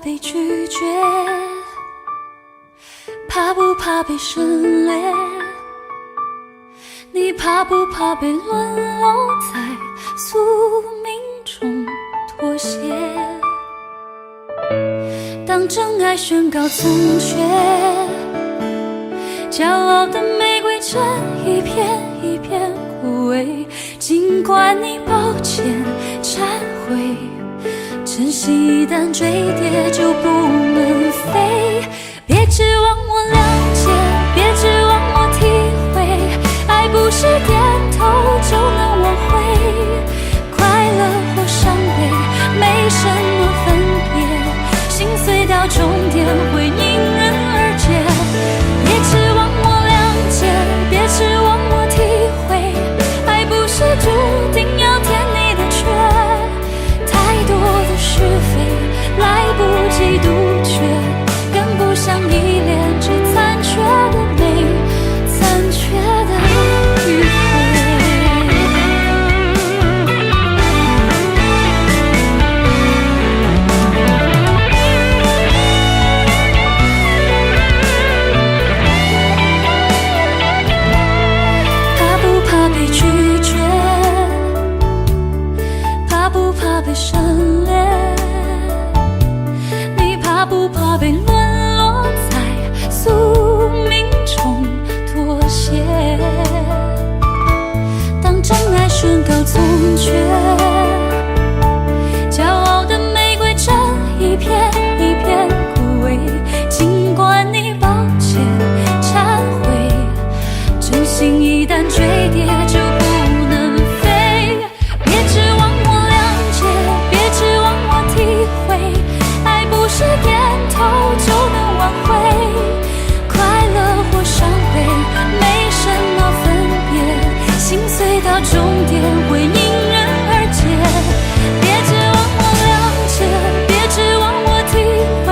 被拒绝？怕不怕被省略？你怕不怕被沦落在宿命中妥协？当真爱宣告从缺，骄傲的玫瑰正一片一片枯萎。尽管你抱歉忏悔，真心一旦坠跌就不能飞。别指望我谅解，别指望我体会，爱不是点头就能挽回。快乐或伤悲没什么分别，心碎到终点会迎刃而解。别指望我谅解，别指望我体会，爱不是注定要填你的缺。太多的是非来不及杜绝，更不想依恋这残缺的美，残缺的迂回。怕不怕被拒绝？怕不怕被省略？你怕不怕被沦落在宿命中妥协？当真爱宣告从缺，骄傲的玫瑰正一片一片枯萎。尽管你抱歉忏悔，真心一旦坠跌就不能飞。别指望我谅解，别指望我体会，爱不是点头就能挽回。快乐或伤悲没什么分别，心碎到终点会迎刃而解。别指望我谅解，别指望我体会，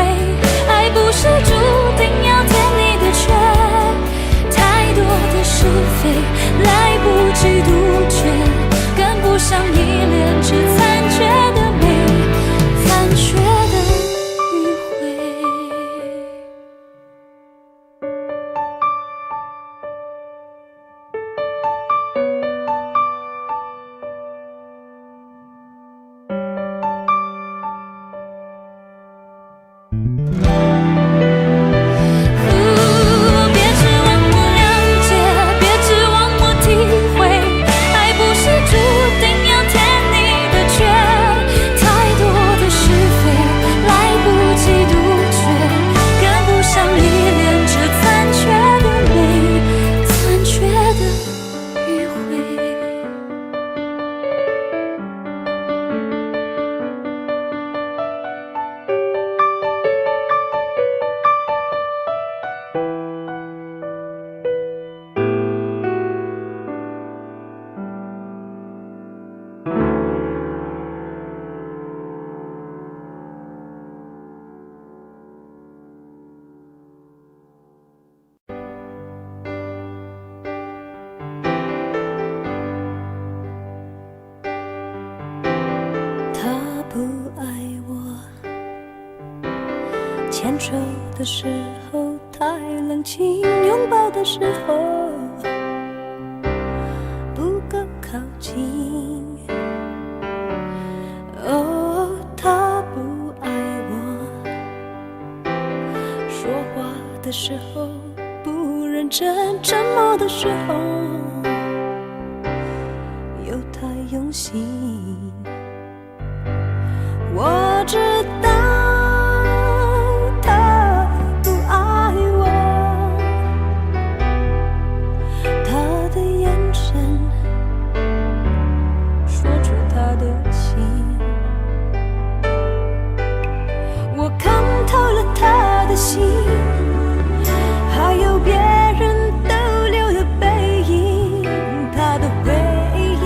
爱不是注定要填你的缺。太多的是非来不及杜绝，更不想依恋这残缺的美，残缺的迂回。别指望我谅解，别指望我体会，爱不是注定要填你的缺。太多的是非来不及杜绝，更不想依恋这残缺的美，残缺的迂回。他不爱我，牵手的时候太冷清，拥抱的时候不够靠近。哦，他不爱我，说话的时候不认真，沉默的时候又太用心。我知道他不爱我，他的眼神说出他的情。我看透了他的心，还有别人逗留的背影，他的回忆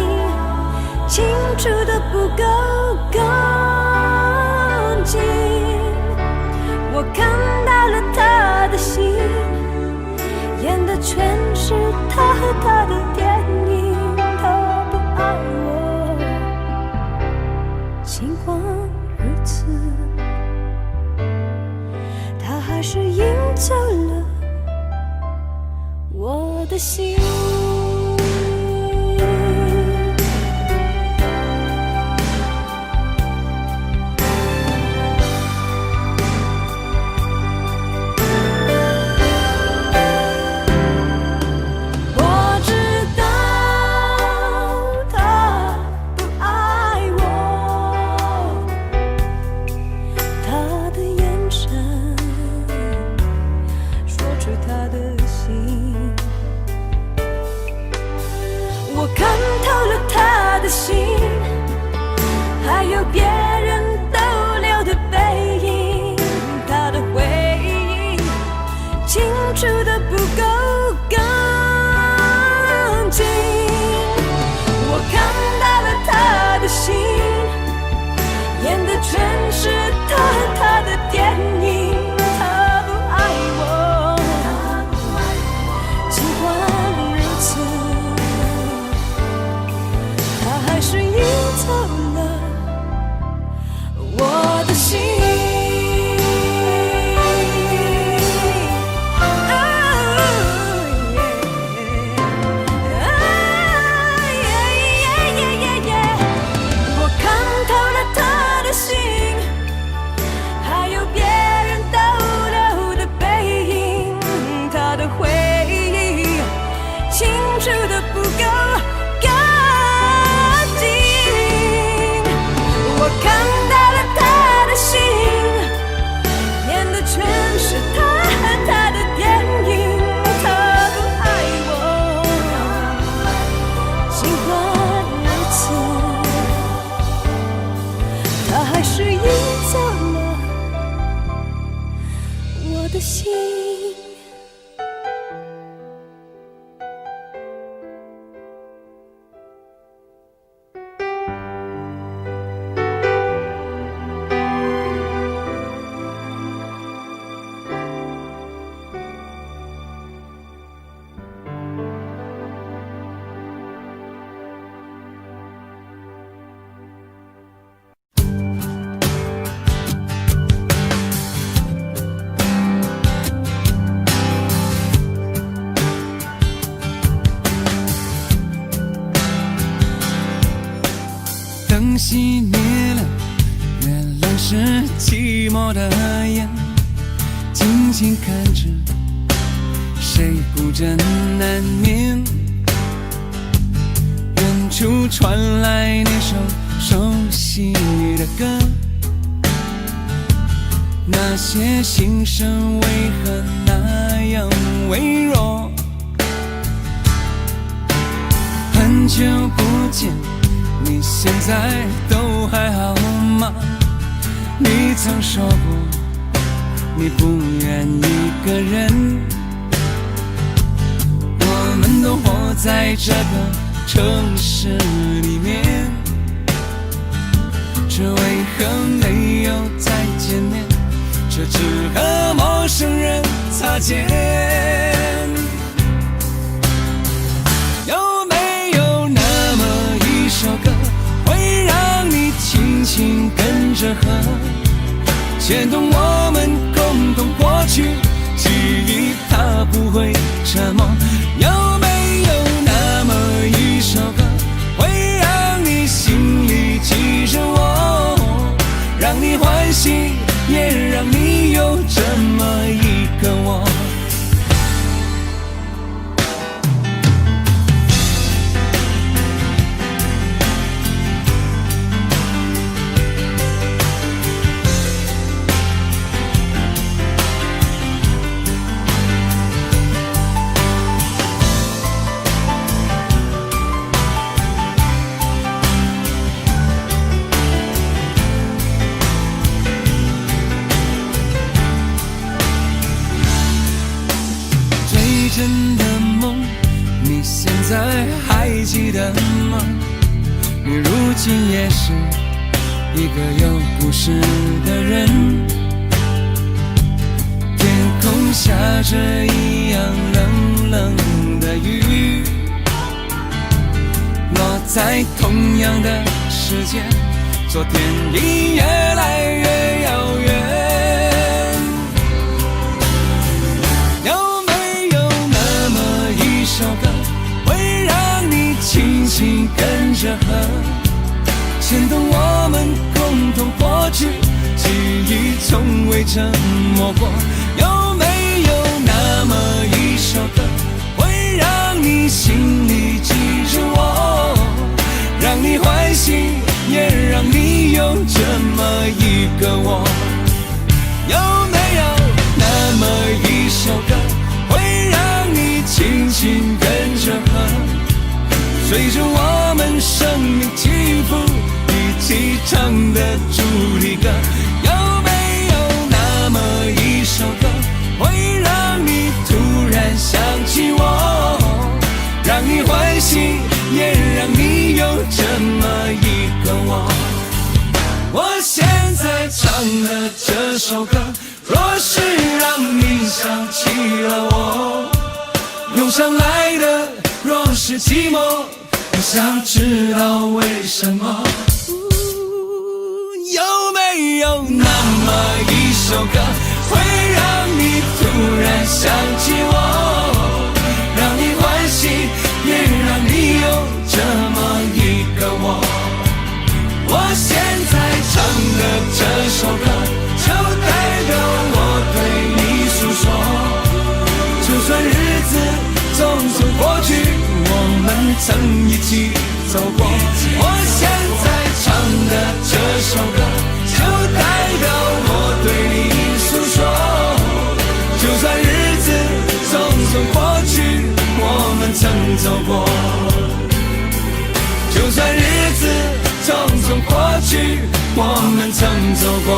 清楚的不够干净。我看到了他的心，演的全是他和他的电影。他不爱我，尽管如此。心。灯熄灭了，原来是寂寞的眼，静静看着，谁不真难眠。远处传来那首熟悉的歌，那些心声为何那样微弱？很久不见，你现在都还好吗？你曾说过你不愿一个人，我们都活在这个城市里面，这为何没有再见面？这只和陌生人擦肩。有没有那么一首歌，会让你轻轻跟着和，牵动我们共同过去记忆，它不会沉默。有没有那么一首歌，会让你心里记着我，让你欢喜，也让你有这么一个我。真的梦，你现在还记得吗？你如今也是一个有故事的人，天空下着一样冷冷的雨，落在同样的时间，昨天已越来越遥远。首歌着河，牵动我们共同过去，记忆从未沉默过。有没有那么一首歌，会让你心里记着我，让你欢喜，也让你有这么一个我？有没有那么一首歌，会让你轻轻跟着和，随着我们生命起伏一起唱的主题歌？有没有那么一首歌，会让你突然想起我，让你欢喜，也让你有这么一个我？我现在唱的这首歌，若是让你想起了我，涌上来的若是寂寞，我想知道为什么。有没有那么一首歌，会让你突然想起我，让你欢喜，也让你有这么一个我？我现在唱的这首歌，就代表我对你诉说。就算日子匆匆过去，我们曾一起走过。我现在唱的这首歌，就代表我对你诉说。就算日子匆匆过去，我们曾走过。就算日子匆匆过去，我们曾走过。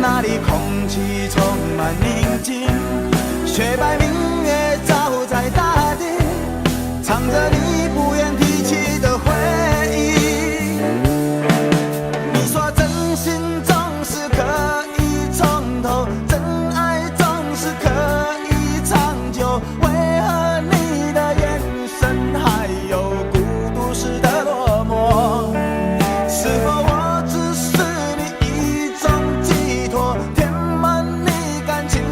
那里空气充满宁静，雪白明月照在大地，唱着你不愿提起的回忆。你说真心总是可以从头，真爱总是可以长久，为何你的眼神还有孤独时的落寞？是否我只是你一种寄托，填满你感情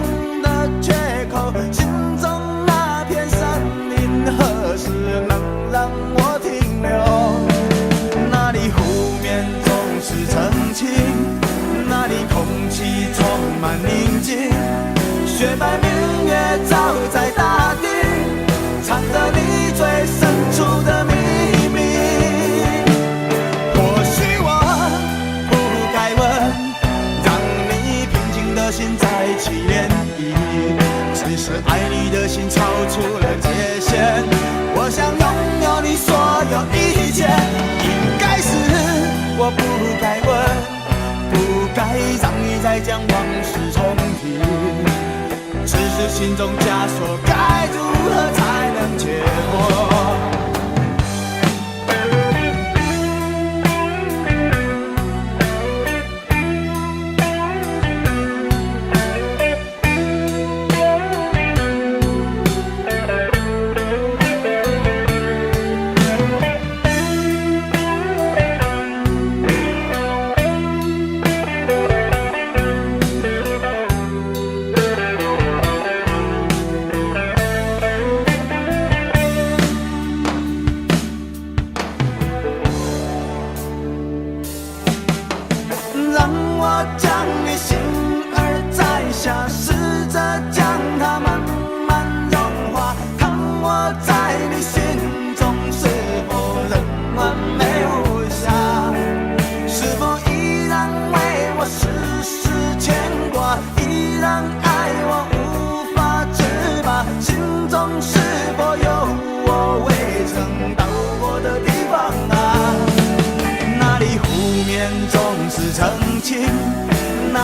的缺口？心中那片森林何时能让我停留？那里湖面总是澄清，那里空气充满宁静，雪白明月照在大地，藏着你最深处的秘密。或许我不该问，让你平静的心再起涟漪，只是爱你的心超出了界限。我想拥有你所有一切，应该是我不该问，不该让你再将往事重提，只是心中枷锁该如何才能解脱？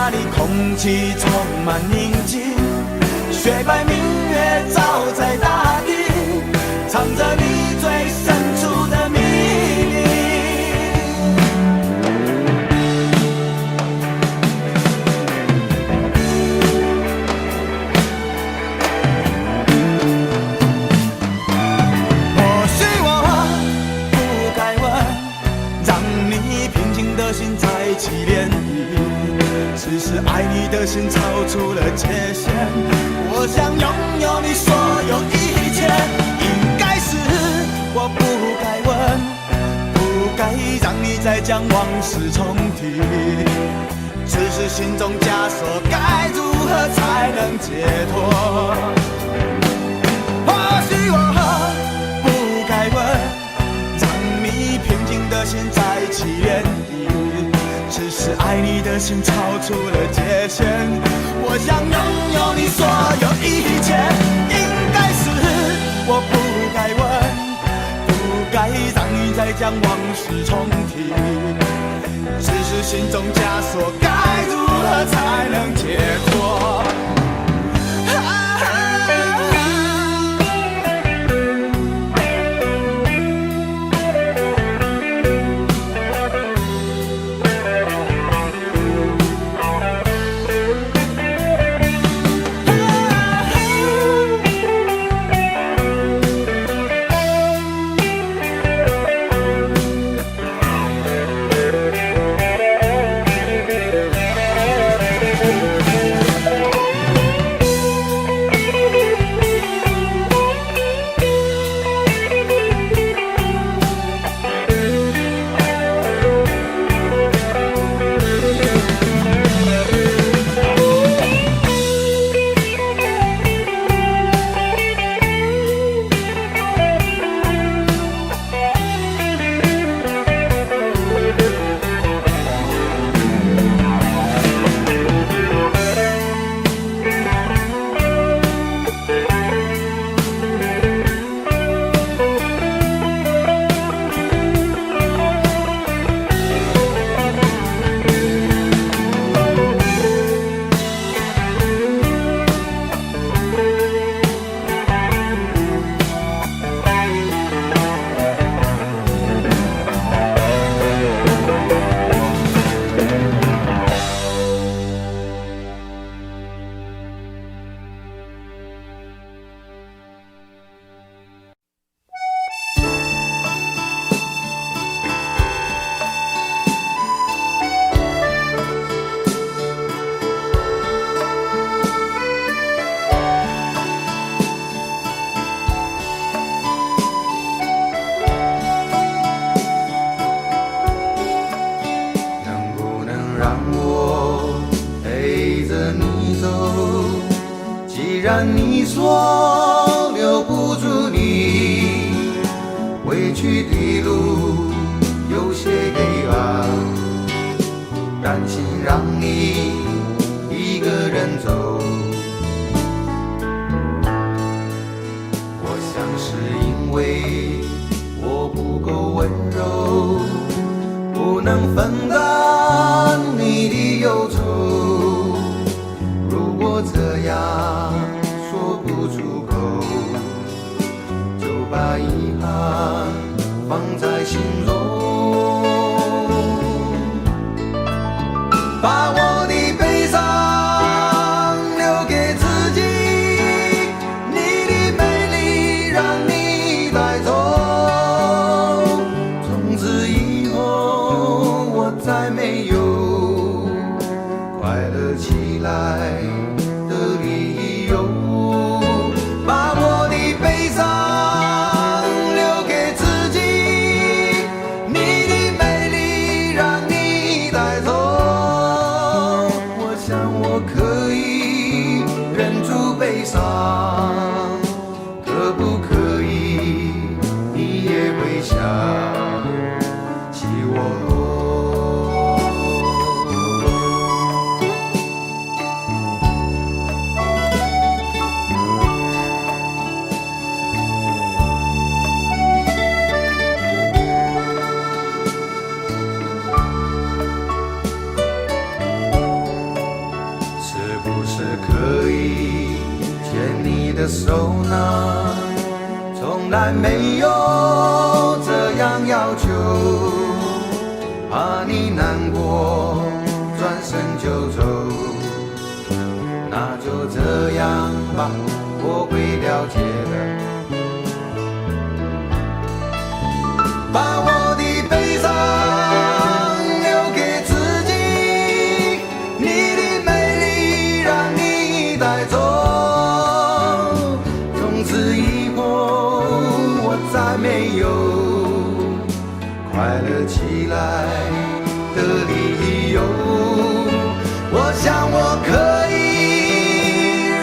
那里空气充满宁静，雪白明月照在大地，藏着你最深处的秘密。或许我不该问，让你平静的心再起涟漪，只是爱你的心超出了界限，我想拥有你所有一切。应该是我不该问，不该让你再将往事重提，只是心中枷锁该如何才能解脱。或许我不该问，让你平静的心再起涟漪，只是爱你的心超出了界限，我想拥有你所有一切。应该是我不该问，不该让你再将往事重提，只是心中枷锁该如何才能解脱。既然你说留不住你，回去的路有些黑暗，担心让你一个人走。我想是因为我不够温柔，不能分担你的忧愁。如果这样说不出口，就把遗憾放在心中，把我的悲伤留给自己，你的美丽让你带走。从此以后我再没有快乐起来的理由，把我的悲伤留给自己，你的手呢？从来没有这样要求，怕你难过，转身就走。那就这样吧，我会了解的。把我的悲伤留给自己，你的美丽让你带走。从此以后，我再没有快乐起来的理由。我想我可以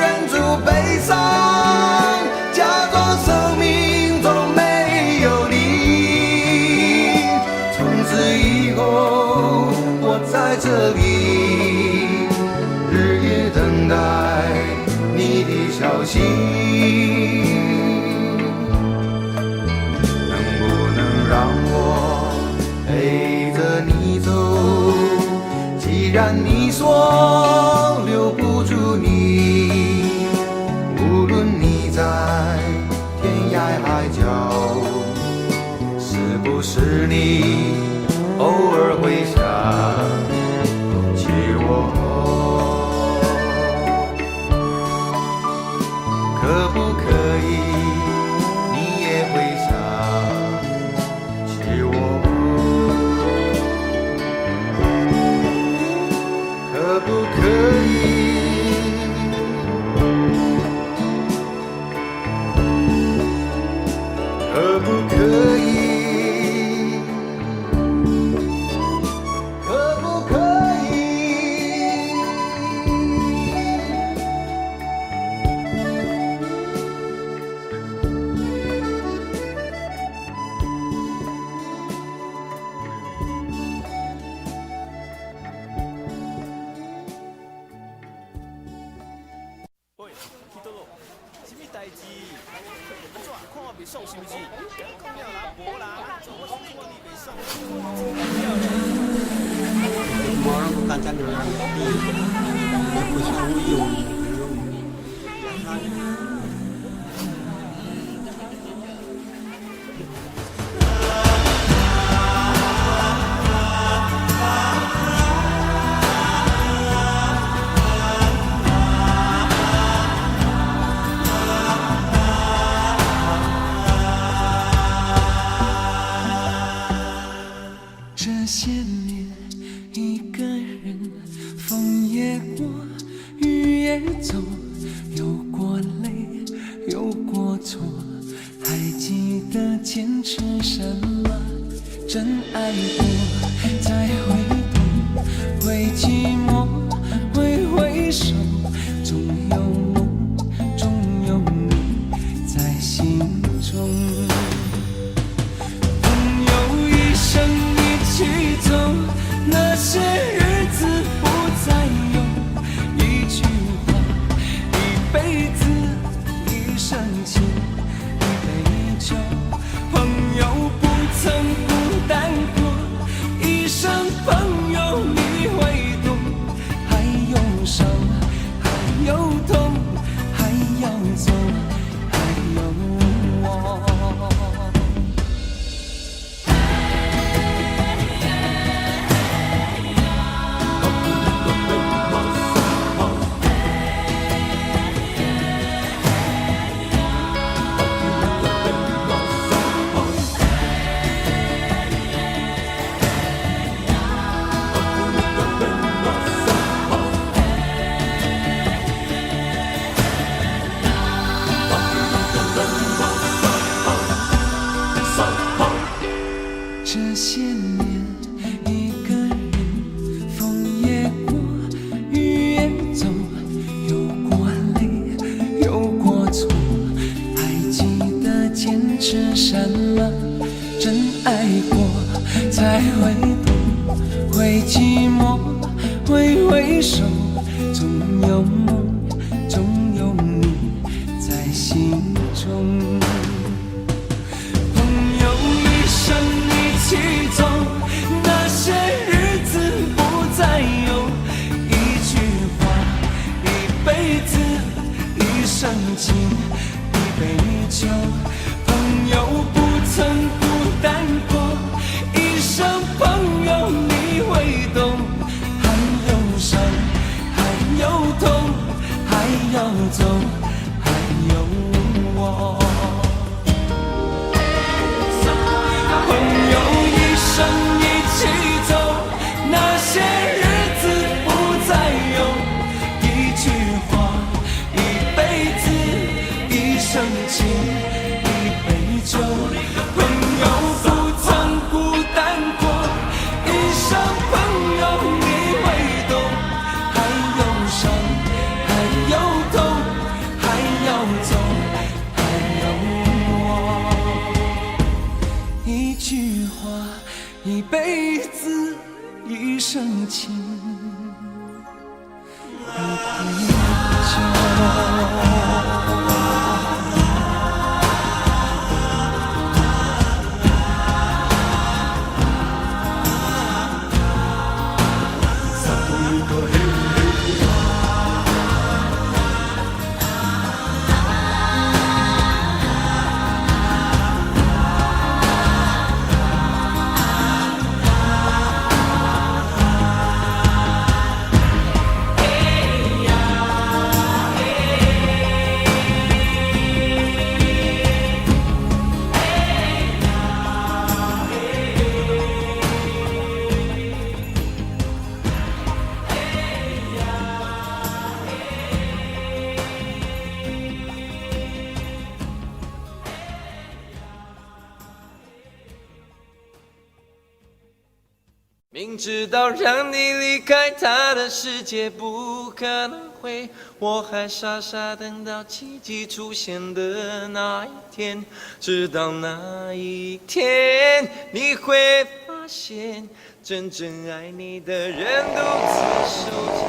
忍住悲伤，假装生命中没有你。从此以后，我在这里日夜等待你的消息。能不能让我陪着你走？既然你说留不住你，无论你在天涯海角，是不是你偶尔会想起我？可不可以你也会想起我？可不可以？可不可以？可不可以？喂，去倒落？什么代志？安怎看我袂爽是不是？讲了啦，无啦，我是看你袂爽。我那个干将就让你，也不像我有。这些年一个人，风也过，雨也走，有过泪，有过错，还记得坚持什么？真爱过，再回头，会寂寞，会回首，总有梦，总有你在心中。朋友一生一起走，那些日子不再有。一句话，一辈子，一生情，一杯酒。朋友不曾孤单过，一生朋友你会懂。还有伤，还有痛，还要走，还有我。这些年一个人，风也过，雨也走，有过泪，有过错，还记得坚持什么？真爱过，才会懂，会寂寞，会回首，总有梦，总有你在心中。一起走，那些日子不再有。一句话，一辈子，一生情。朋友一生一起走，那些日子不再有。一句话，一辈子，一生情，一杯酒。朋友不曾孤单过，一生朋友你会懂。还有伤，还有痛，还要走，还有我。一句话，一辈子，一生情，一杯酒。明知道让你离开他的世界不可能会，我还傻傻等到奇迹出现的那一天。直到那一天，你会发现，真正爱你的人独自守着。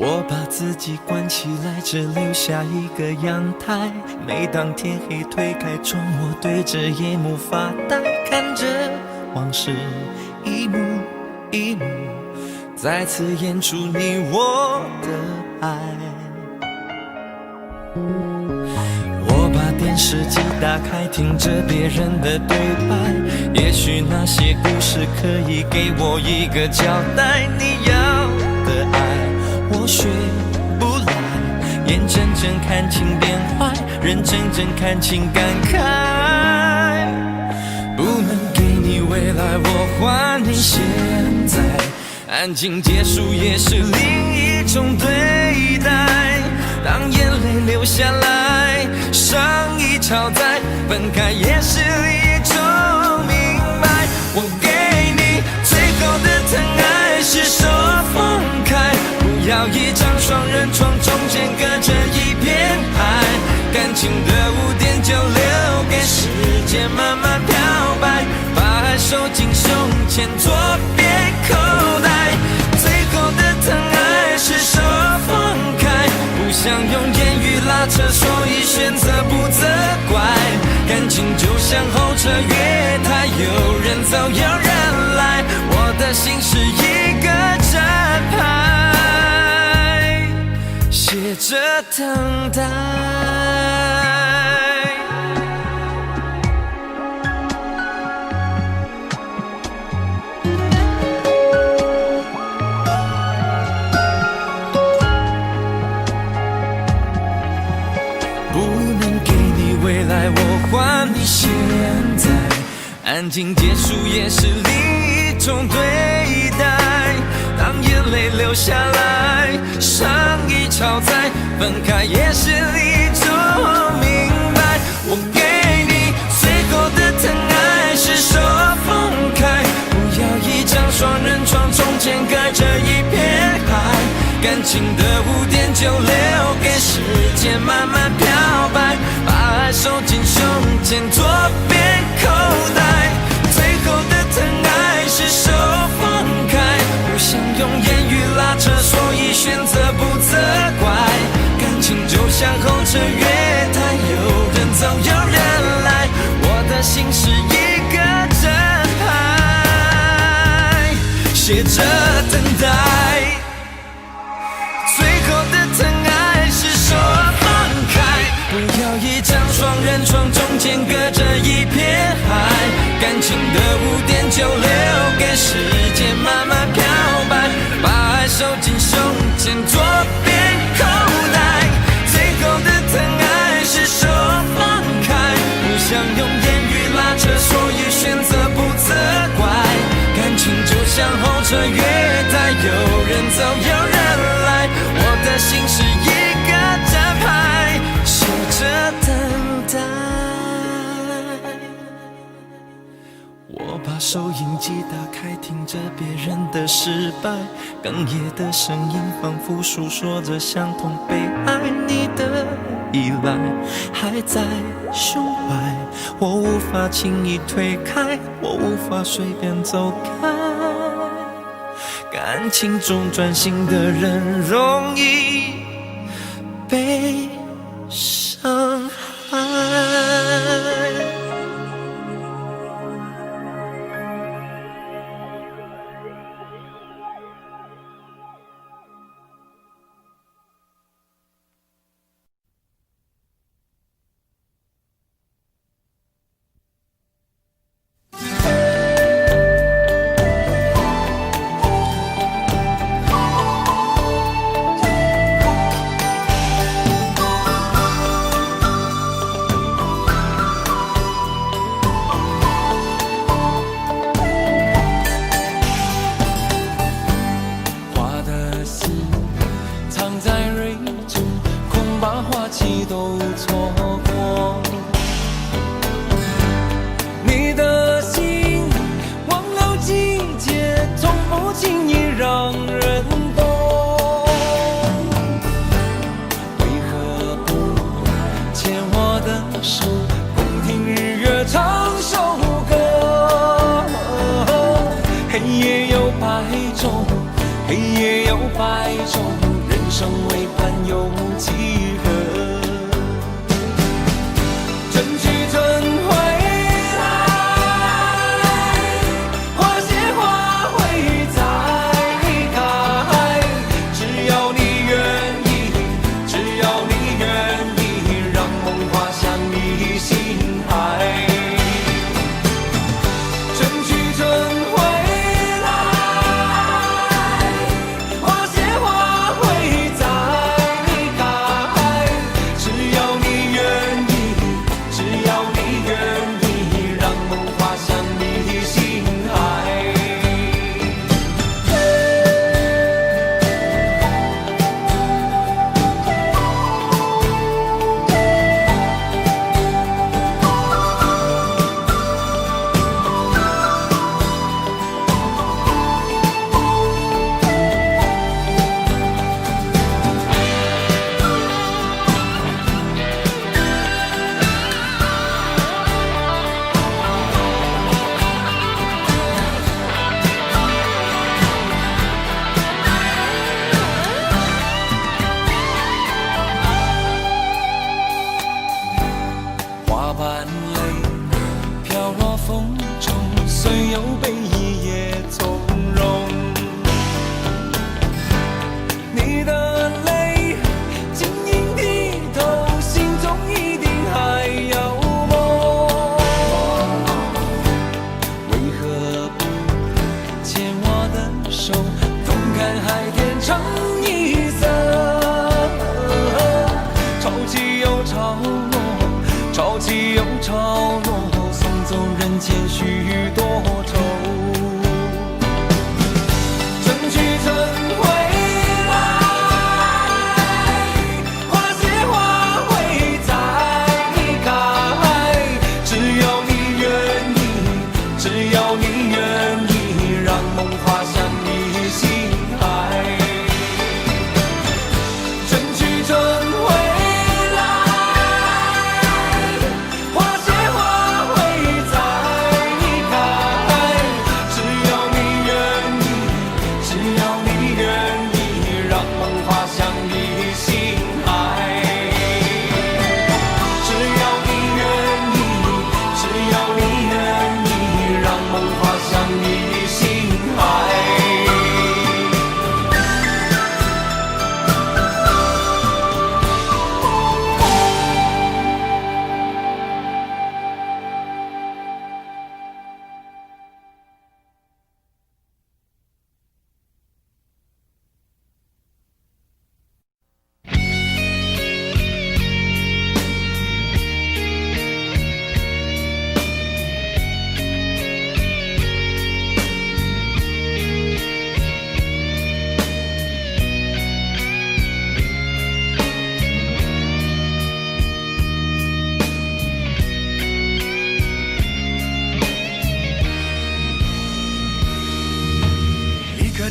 我把自己关起来，只留下一个阳台。每当天黑推开窗，我对着夜幕发呆，看着往事一幕一幕再次演出你我的爱。我把电视机打开，听着别人的对白，也许那些故事可以给我一个交代。你要的爱我学不来，眼睁睁看情变坏，人睁睁看情感慨。不能给你未来，我还你现在。安静结束也是另一种对待。当眼泪流下来，伤已超载，分开也是一种明白。我给你最后的疼爱是手放开，不要一张双人床，中间隔着一片海。感情的污点就留给时间慢慢漂白，把爱收进胸前左边口袋。最后的疼爱是手放开，不想用言语拉扯，所以选择不责怪。感情就像候车月台，有人走有人来，我的心是一个站牌，写着等待。未来我还你现在，安静结束也是另一种对待。当眼泪流下来，伤已超载，分开也是一种明白。我给你最后的疼爱是手放开，不要一张双人床，中间隔着一片海。感情的污点就留给时间慢慢漂白，把爱收进胸前左边口袋。最后的疼爱是手放开，不想用言语拉扯，所以选择不责怪。感情就像候车月台，有人走有人来，我的的心是一个正牌，写着等待。最后的疼爱是说放开，不要一张双人床，中间隔着一片海，感情的污点就留给时间慢慢漂白，把爱收进胸前左边口袋。最后的疼爱是说放开，不想用言语拉扯，所以选择不责怪。感情就像候车月台，有人走有人来，我的心是一个站牌，守着等待。我把收音机打开，听着别人的失败，哽咽的声音仿佛诉说着相同被爱你的依赖，还在胸怀，我无法轻易推开，我无法随便走开。感情中专心的人容易被伤害。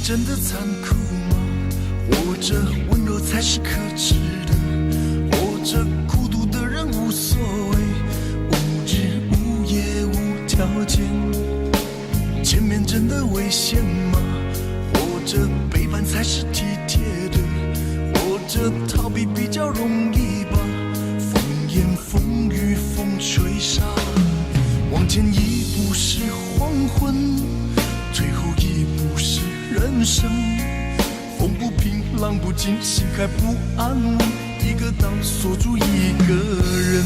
真的残酷吗？活着温柔才是可耻的，活着孤独的人无所谓，无日无夜无条件。前面真的危险吗？活着背叛才是体贴的，活着逃避比较容易吧。风言风语风吹沙，往前一步是黄昏，退后一步是人生。风不平浪不静，心还不安稳，一个岛锁住一个人。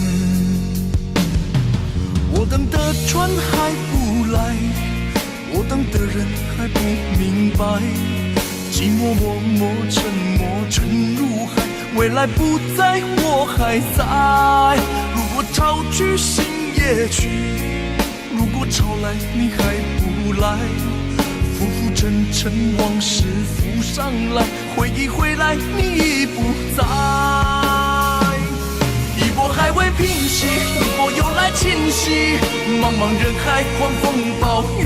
我等的船还不来，我等的人还不明白，寂寞默默沉默沉入海，未来不在我还在。如果潮去心也去，如果潮来你还不来，浮浮沉沉往事浮上来，回忆回来你已不在。一波还未平息，一波又来侵袭，茫茫人海狂风暴雨，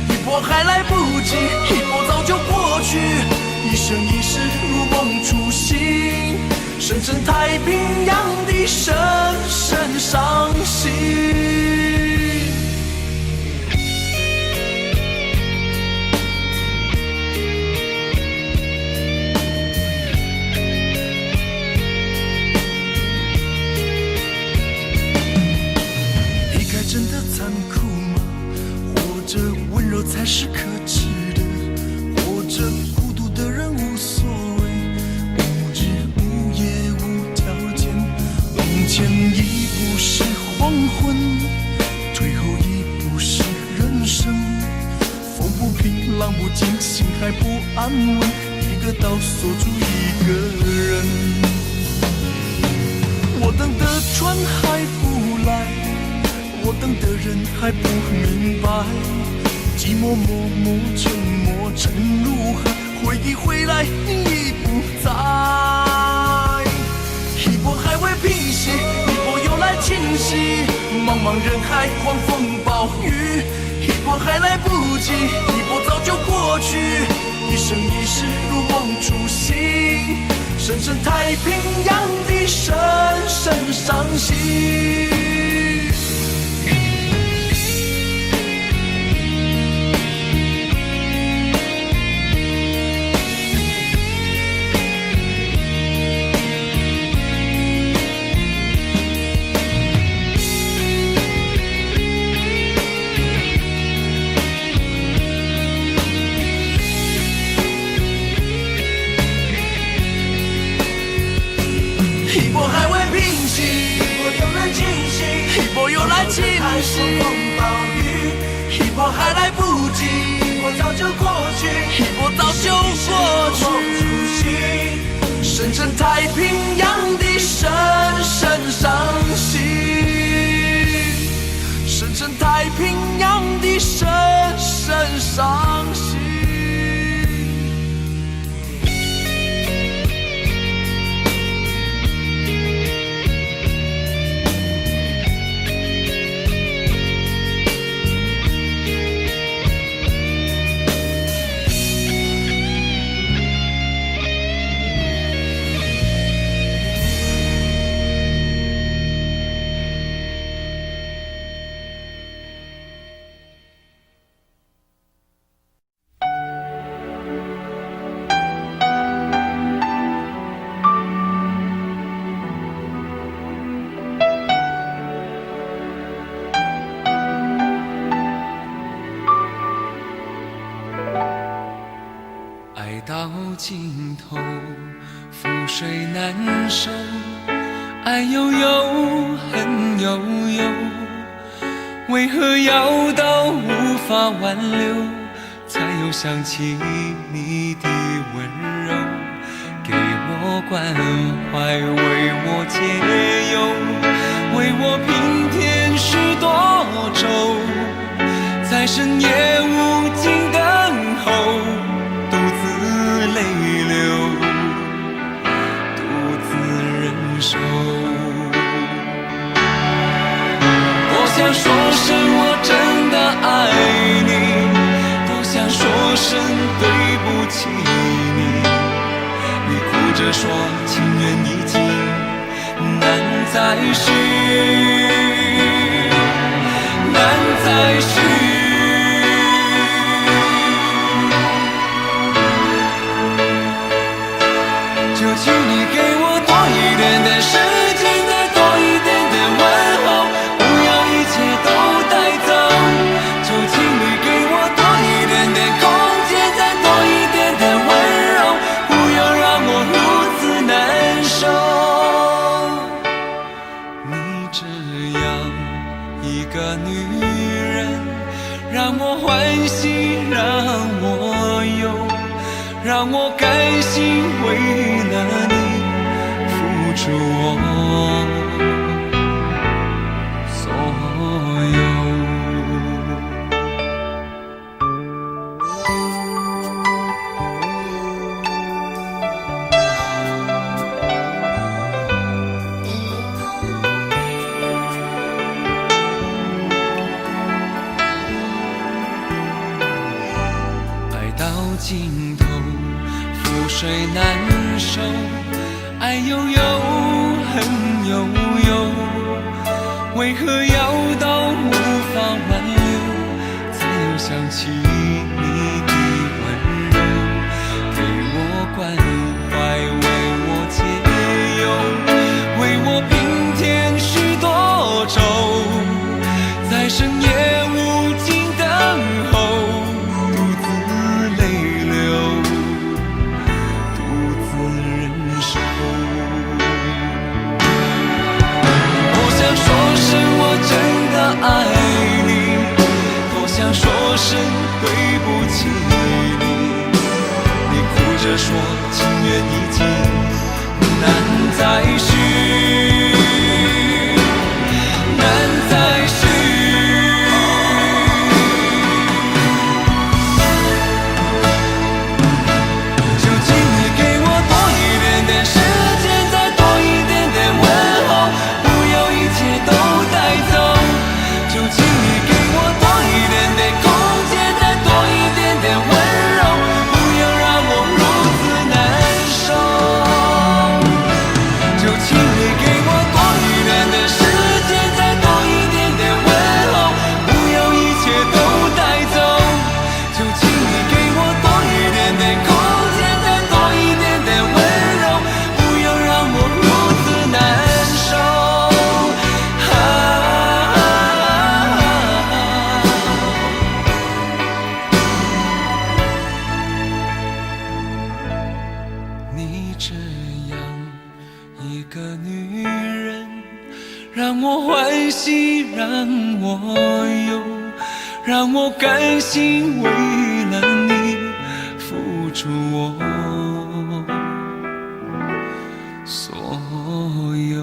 一波还来不及，一波早就过去，一生一世如梦初醒，深深太平洋的深深伤心。真的残酷吗？活着温柔才是可耻的，活着孤独的人无所谓，无日无夜无条件。往前一步是黄昏，退后一步是人生。风不平浪不静，心还不安稳，一个岛锁住一个人。我等的船还不来，我等的人还不明白，寂寞默默沉默沉入海，回忆回来你已不在。一波还未平息，一波又来侵袭，茫茫人海狂风暴雨，一波还来不及，一波早就过去，一生一世如梦初醒，深深太平洋的深深伤心。一波还未平息，一波又来侵袭，一波又来侵袭，风暴雨，一波还来不及，一波早就过去，一波早就过去，深深太平洋的深深伤心，深深太平洋的深深伤心。到尽头，覆水难收，爱悠悠，恨悠悠，为何要到无法挽留，才又想起你的温柔，给我关怀，为我解忧，为我平添许多愁，在深夜无尽等候，泪流，独自忍受。多想说声我真的爱你，多想说声对不着说情缘已尽难再续，难再续。就请你给我多一点的时间，再多一点的问候，不要一切都带走。就请你给我多一点的空间，再多一点的温柔，不要让我如此难受。你这样一个女人，让我欢喜，让我忧，让我甘心为了你付出我所有。爱到尽头覆水难收，爱悠悠，恨悠悠，为何要到无法挽留，才又想起你的温柔，给我关怀，为我解忧，为我平添许多愁，在深夜无尽等候，独自泪流，独自忍受。多想说声我真的爱你，多想说声对不起你，你哭着说情缘已尽难再续，难再续。就请你给我多一点的时间，再多一点的问候，不要一切都带走。就请你给我多一点的空间，再多一点的温柔，不要让我如此难受。就请你给我多一点的时间，再多一点的问候，不要一切都带走。就请你给我多一点的空间，再多一点的温柔，不要让我如此难受。你这样一个女人，让我欢喜，让我忧，让我甘心为了你付出我所有。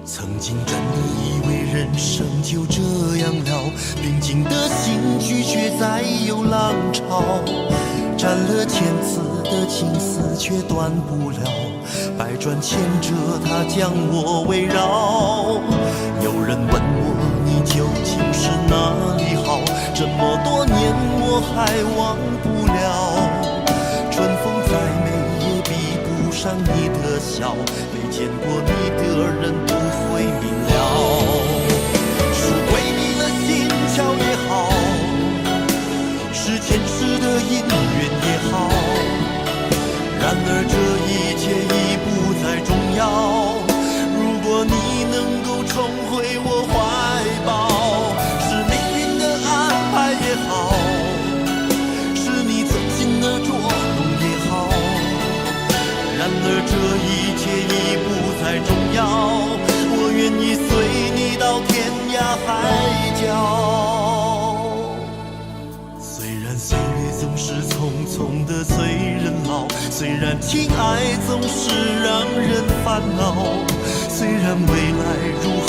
曾经真的以为人生就这样了，平静的心绪却再有浪潮，斩了千次的情丝却断不了，百转千折它将我围绕。有人问我你究竟是哪里好，这么多年我还忘不了。春风再美也比不上你的笑，没见过你的人不会明了。是鬼迷了心窍也好，是前世的因缘也好，然而这一切已不再重要。如果你重回我怀抱。是命运的安排也好，是你存心的捉弄也好，然而这一切已不再重要，我愿意随你到天涯海角。虽然岁月总是匆匆的催人老，虽然情爱总是让人烦恼，虽然未来如何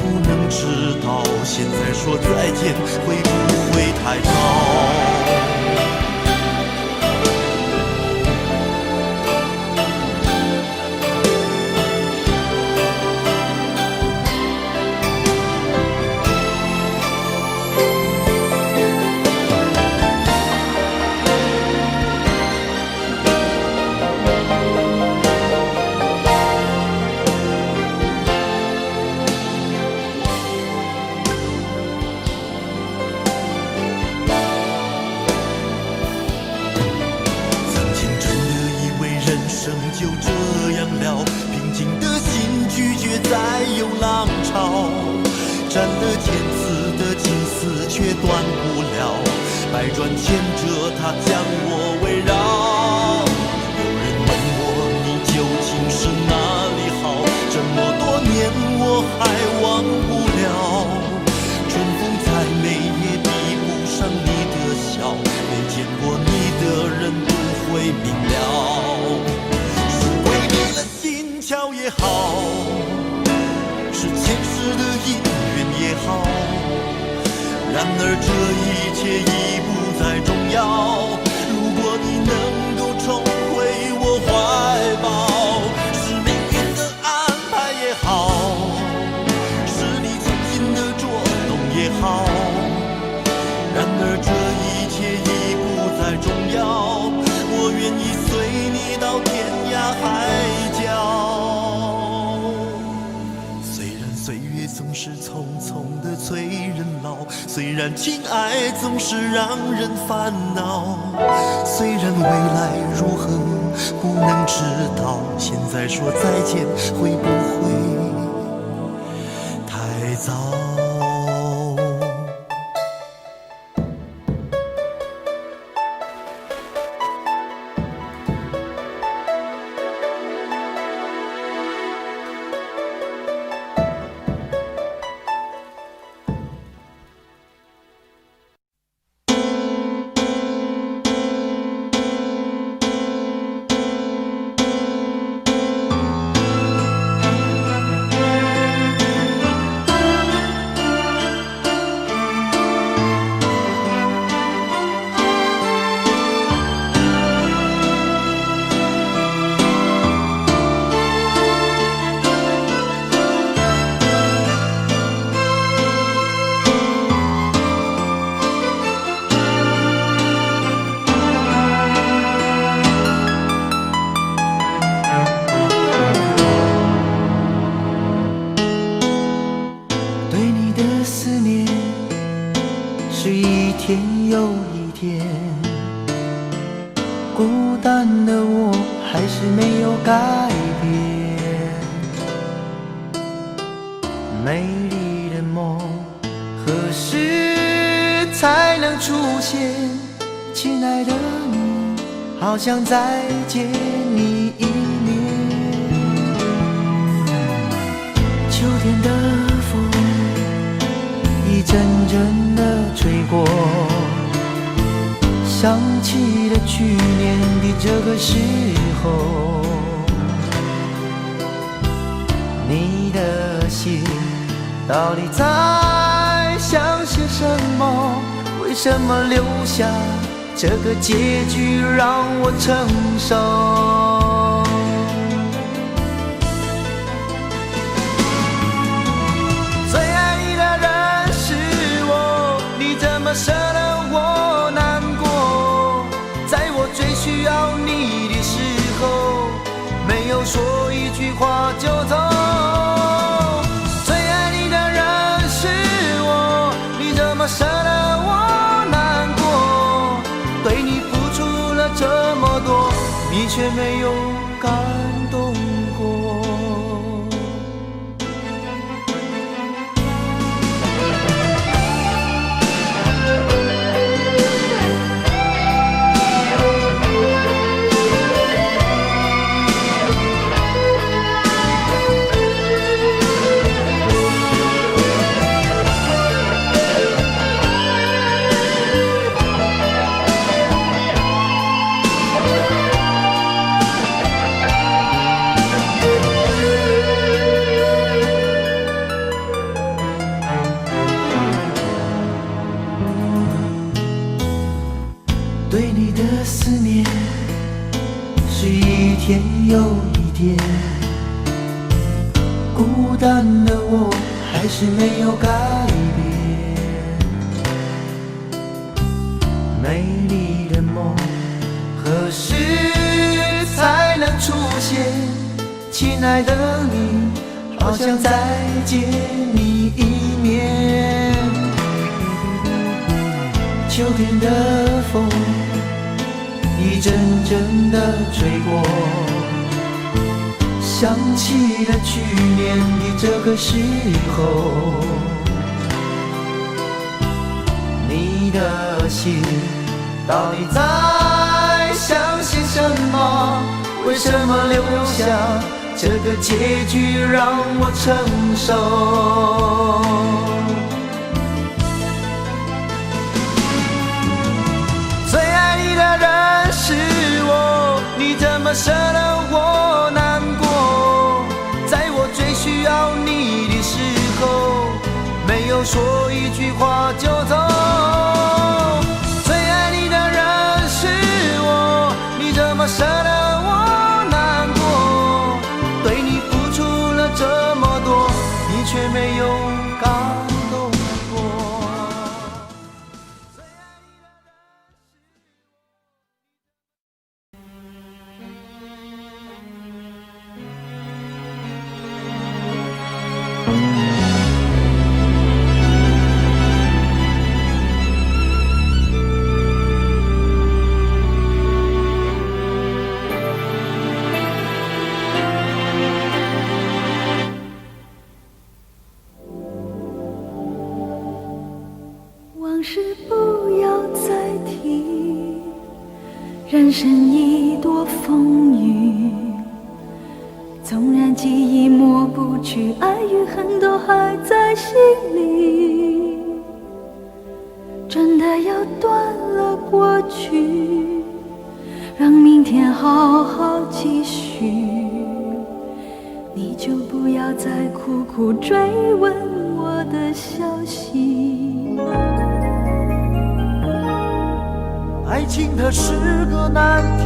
不能知道，现在说再见会不会太早？就这样了，平静的心拒绝再有浪潮，斩了千次的情丝却断不了，百转千折它将我围绕。有人问我你究竟是哪里好，这么多年我还忘不了，春风再美也比不上你的笑，没见过你的人不会明了。桥也好，是前世的姻缘也好，然而这一切已不再重要。如果你能够重回我怀抱，是命运的安排也好，是你存心的捉弄也好，然而这一切已不再重要，我愿意随你到天涯海角。总是匆匆的催人老，虽然情爱总是让人烦恼，虽然未来如何不能知道，现在说再见会不会太早？孤单的我还是没有改变，美丽的梦何时才能出现？亲爱的你，好想再见你一面。秋天的风一阵阵地吹过，想起了去年的这个时候，你的心到底在想些什么？为什么留下这个结局让我承受？最爱你的人是我，你怎么舍得我难过？在我最需要你的时候，没有说一句话就走。最爱你的人是我，你怎么舍得我难过？对你付出了这么多，你却没有感动过。思念是一天又一天，孤单的我还是没有改变。美丽的梦何时才能出现？亲爱的你，好想再见你一面。秋天的风一阵阵地吹过，想起了去年的这个时候，你的心到底在想些什么？为什么留下这个结局让我承受？最爱你的人是我，你怎么舍得我难过？在我最需要你的时候，没有说一句话就走。最爱你的人是我，你怎么舍得我难过？对你付出了这么多，你却没有感动过。往事不要再提，人生已多风雨，纵然记忆抹不去，爱与恨都还在心里。真的要断了过去，让明天好好继续，你就不要再苦苦追问我的消息。爱情它是个难题，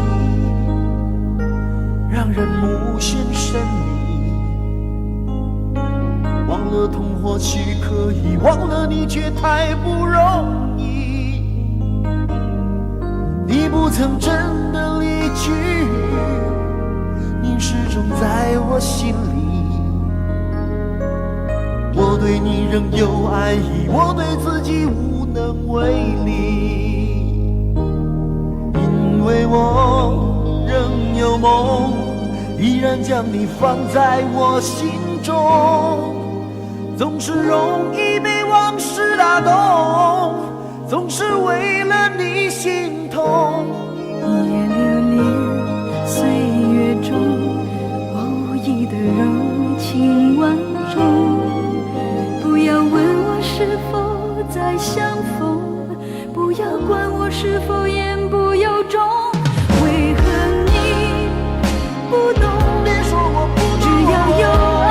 让人无限神秘。忘了痛或许可以，忘了你却太不容易。你不曾真的离去，你始终在我心里。我对你仍有爱意，我对自己无能为力。因为我仍有梦，依然将你放在我心中，总是容易被往事打动，总是为了你心痛。一夜流连岁月中，无意的柔情万种。不要问我是否再相逢，不要管我是否言不由衷。为何你不懂？别说我不懂，只要有爱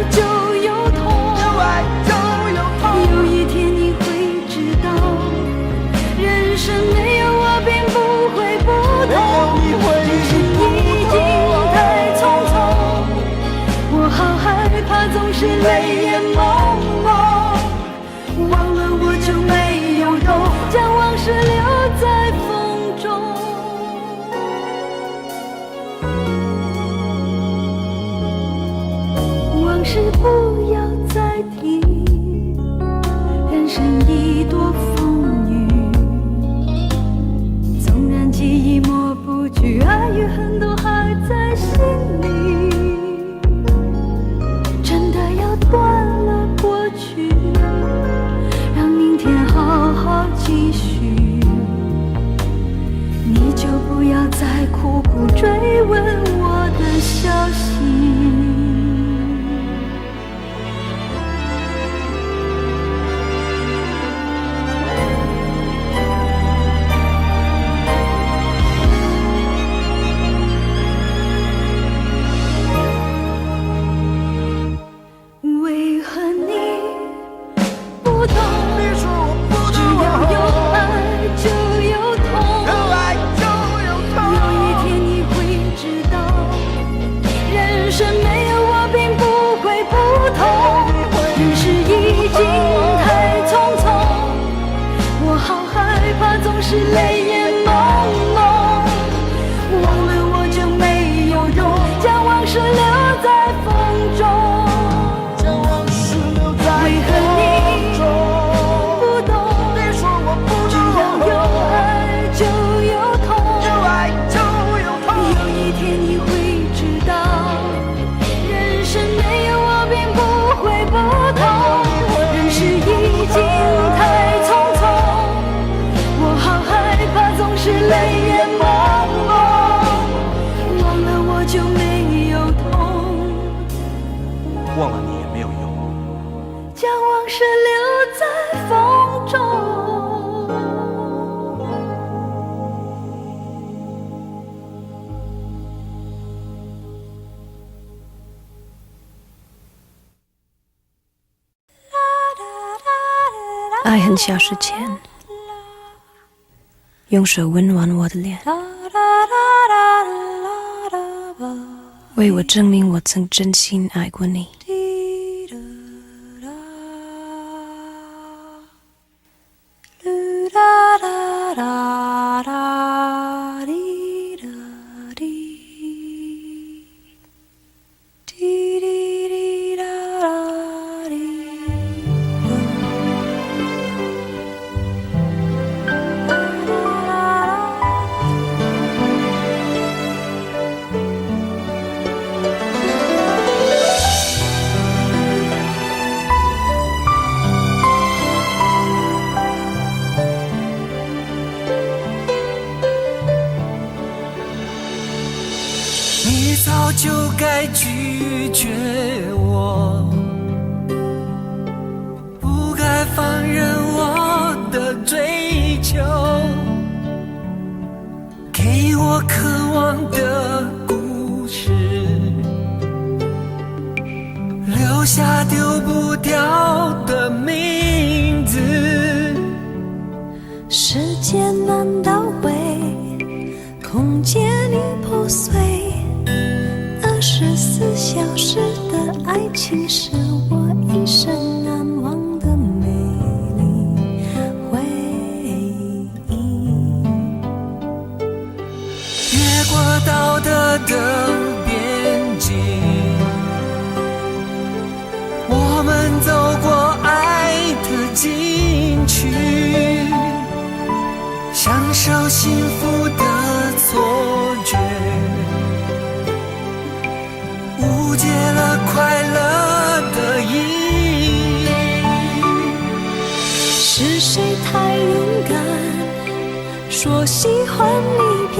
就有痛，有爱就有痛。有一天你会知道，人生没有我并不会不同。人生已经太匆匆，我好害怕总是泪眼朦胧。忘了我就没有懂，将往事留在风中。往事不要再提，人生已多风雨。纵然记忆抹不去，爱与恨都还在心里。真的要断了过去，让明天好好继续，你就不要再苦苦追问我的消息。为何你不懂？别说我不懂，只要有爱就有痛。有爱就是留在风中。爱很小时前，用手温暖我的脸，为我证明我曾真心爱过你。你早就该拒绝我，不该放任我的追求，给我渴望的故事，留下丢不掉的名字。时间难倒回，空间已破碎。24小时的爱情是我一生难忘的美丽回忆。越过道德的边境，我们走过爱的禁区，享受幸福的错觉，误解了快乐的意义。是谁太勇敢，说喜欢离别？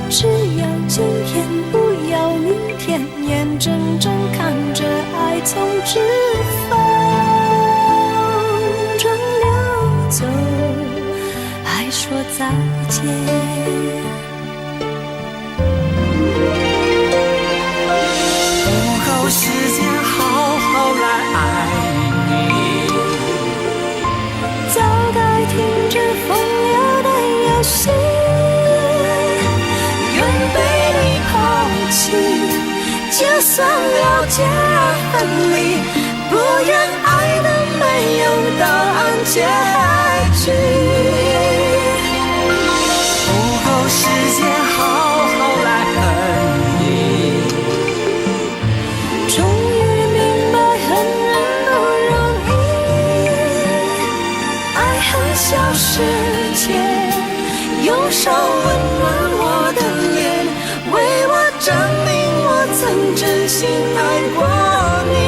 只要今天，不要明天，眼睁睁看着爱从指缝中流走，还说再见。时间好好来爱你，早该停止风流的游戏，愿被你抛弃，就算了解而分离，不愿爱的没有答案结局。不够时间好好来恨你，终于明白恨人不容易，爱恨小时前，用手温暖我的脸，为我证明我曾真心爱过你。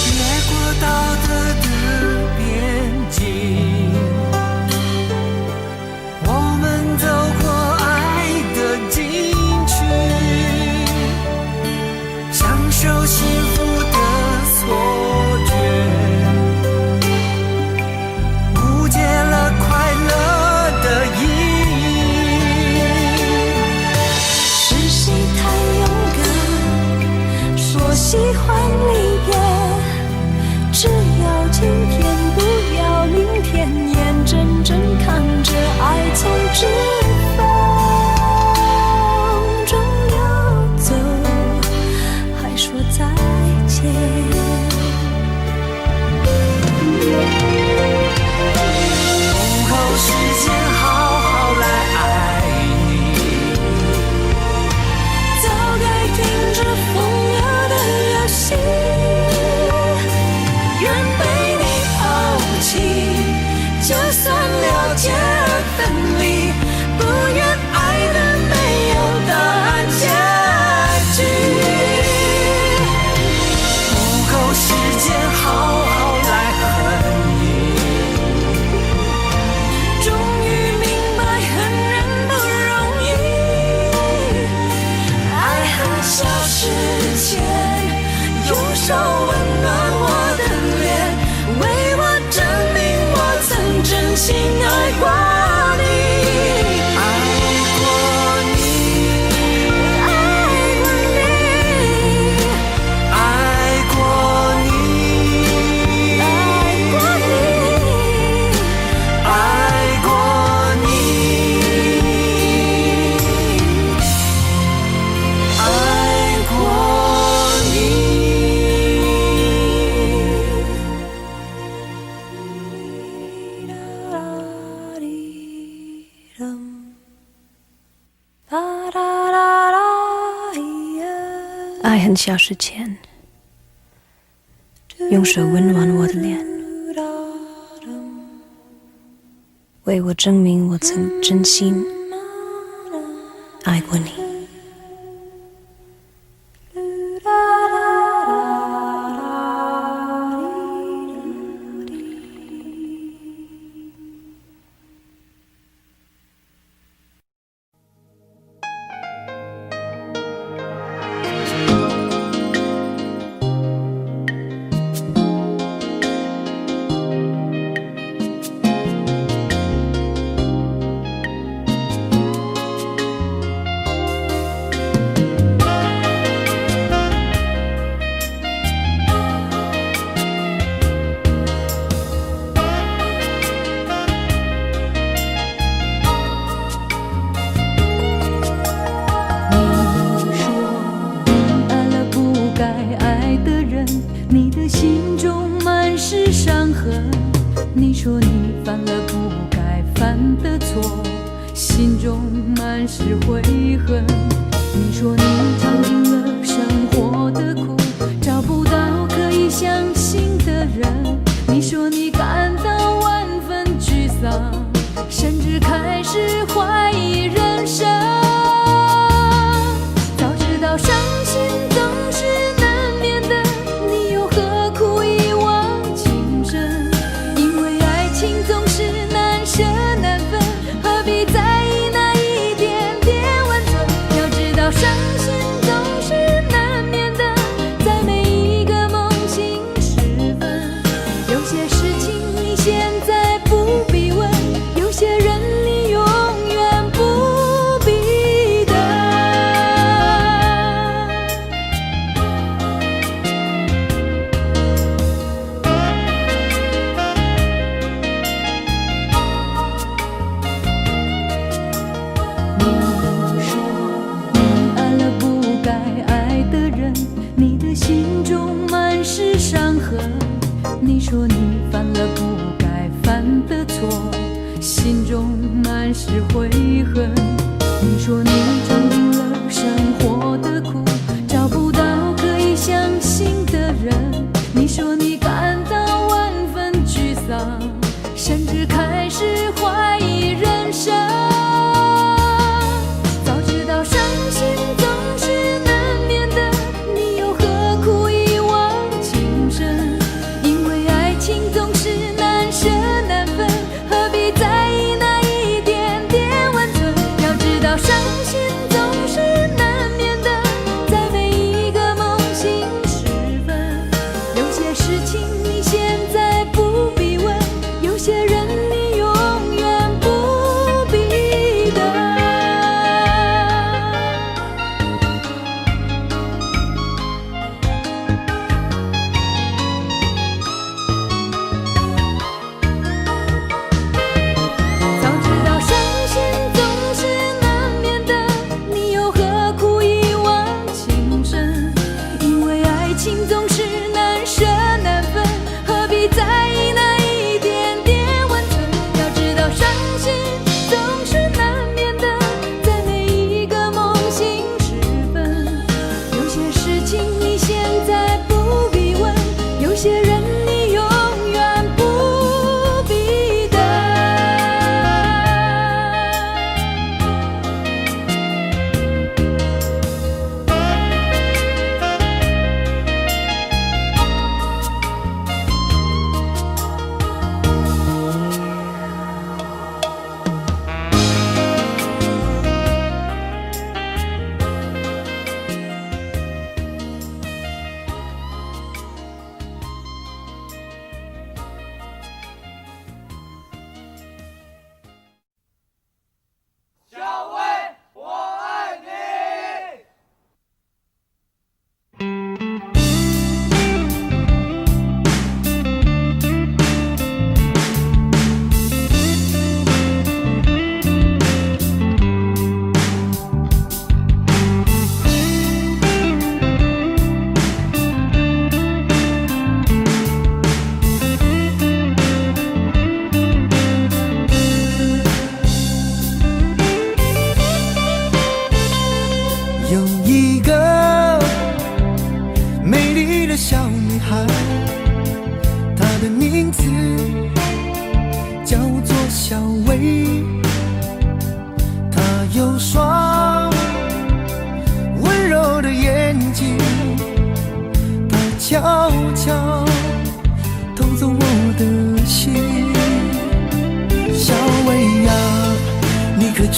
越过道德消失前，用手温暖我的脸，为我证明我曾真心爱过你，爱过你，爱过你，爱过你，爱过你，爱过爱恨消失前，用手温暖我的脸，为我证明我曾真心爱过你。你说你犯了不该犯的错，心中满是悔恨。你说你尝尽了生活的苦，找不到可以相信的人。你说你感到万分沮丧，甚至开始怀疑人生。早知道伤心总是难免的，你又何苦一往情深？因为爱情总是难舍难分，何必在意那一点点温存？要知道伤心总是难免的，在每一个梦醒时分。有些事情你现在不必问，有些人你永远不必等。你说你爱了不该爱的人，你的心中满是伤痕。你说你犯了不该犯的错，心中满是悔恨。你说你尝尽了生活的苦，找不到可以相信的人。你说你感到万分沮丧，甚至开始怀疑人生。早知道伤心总是难免的，你又何苦一往情深？因为爱情总是难舍难分，何必在意那一点点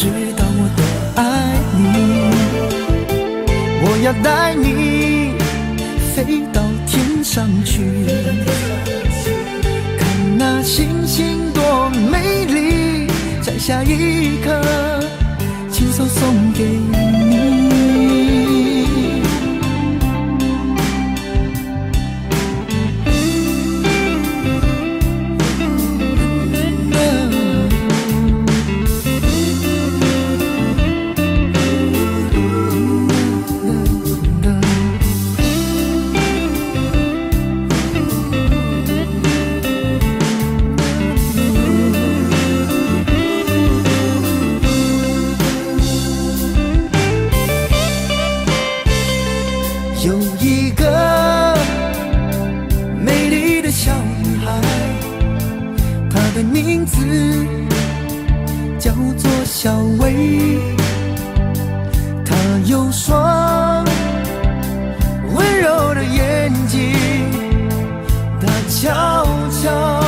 知道我多爱你？我要带你飞到天上去，看那星星多美丽，摘下一颗，亲手送给你。有一个美丽的小女孩，她的名字叫做小薇。她有双温柔的眼睛，她悄悄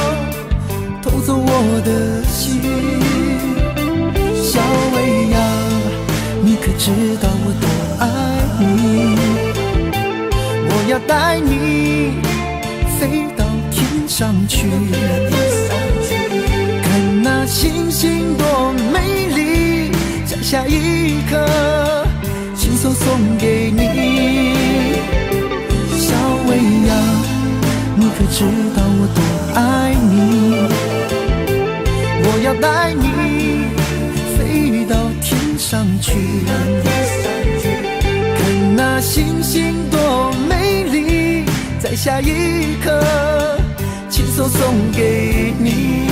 偷走我的心。小薇呀，你可知道我多爱你？我要带你飞到天上去，看那星星多美丽，摘下一颗，亲手送给你。小薇呀，你可知道我多爱你？我要带你飞到天上去，看那星星多美丽，摘下一颗，亲手送给你。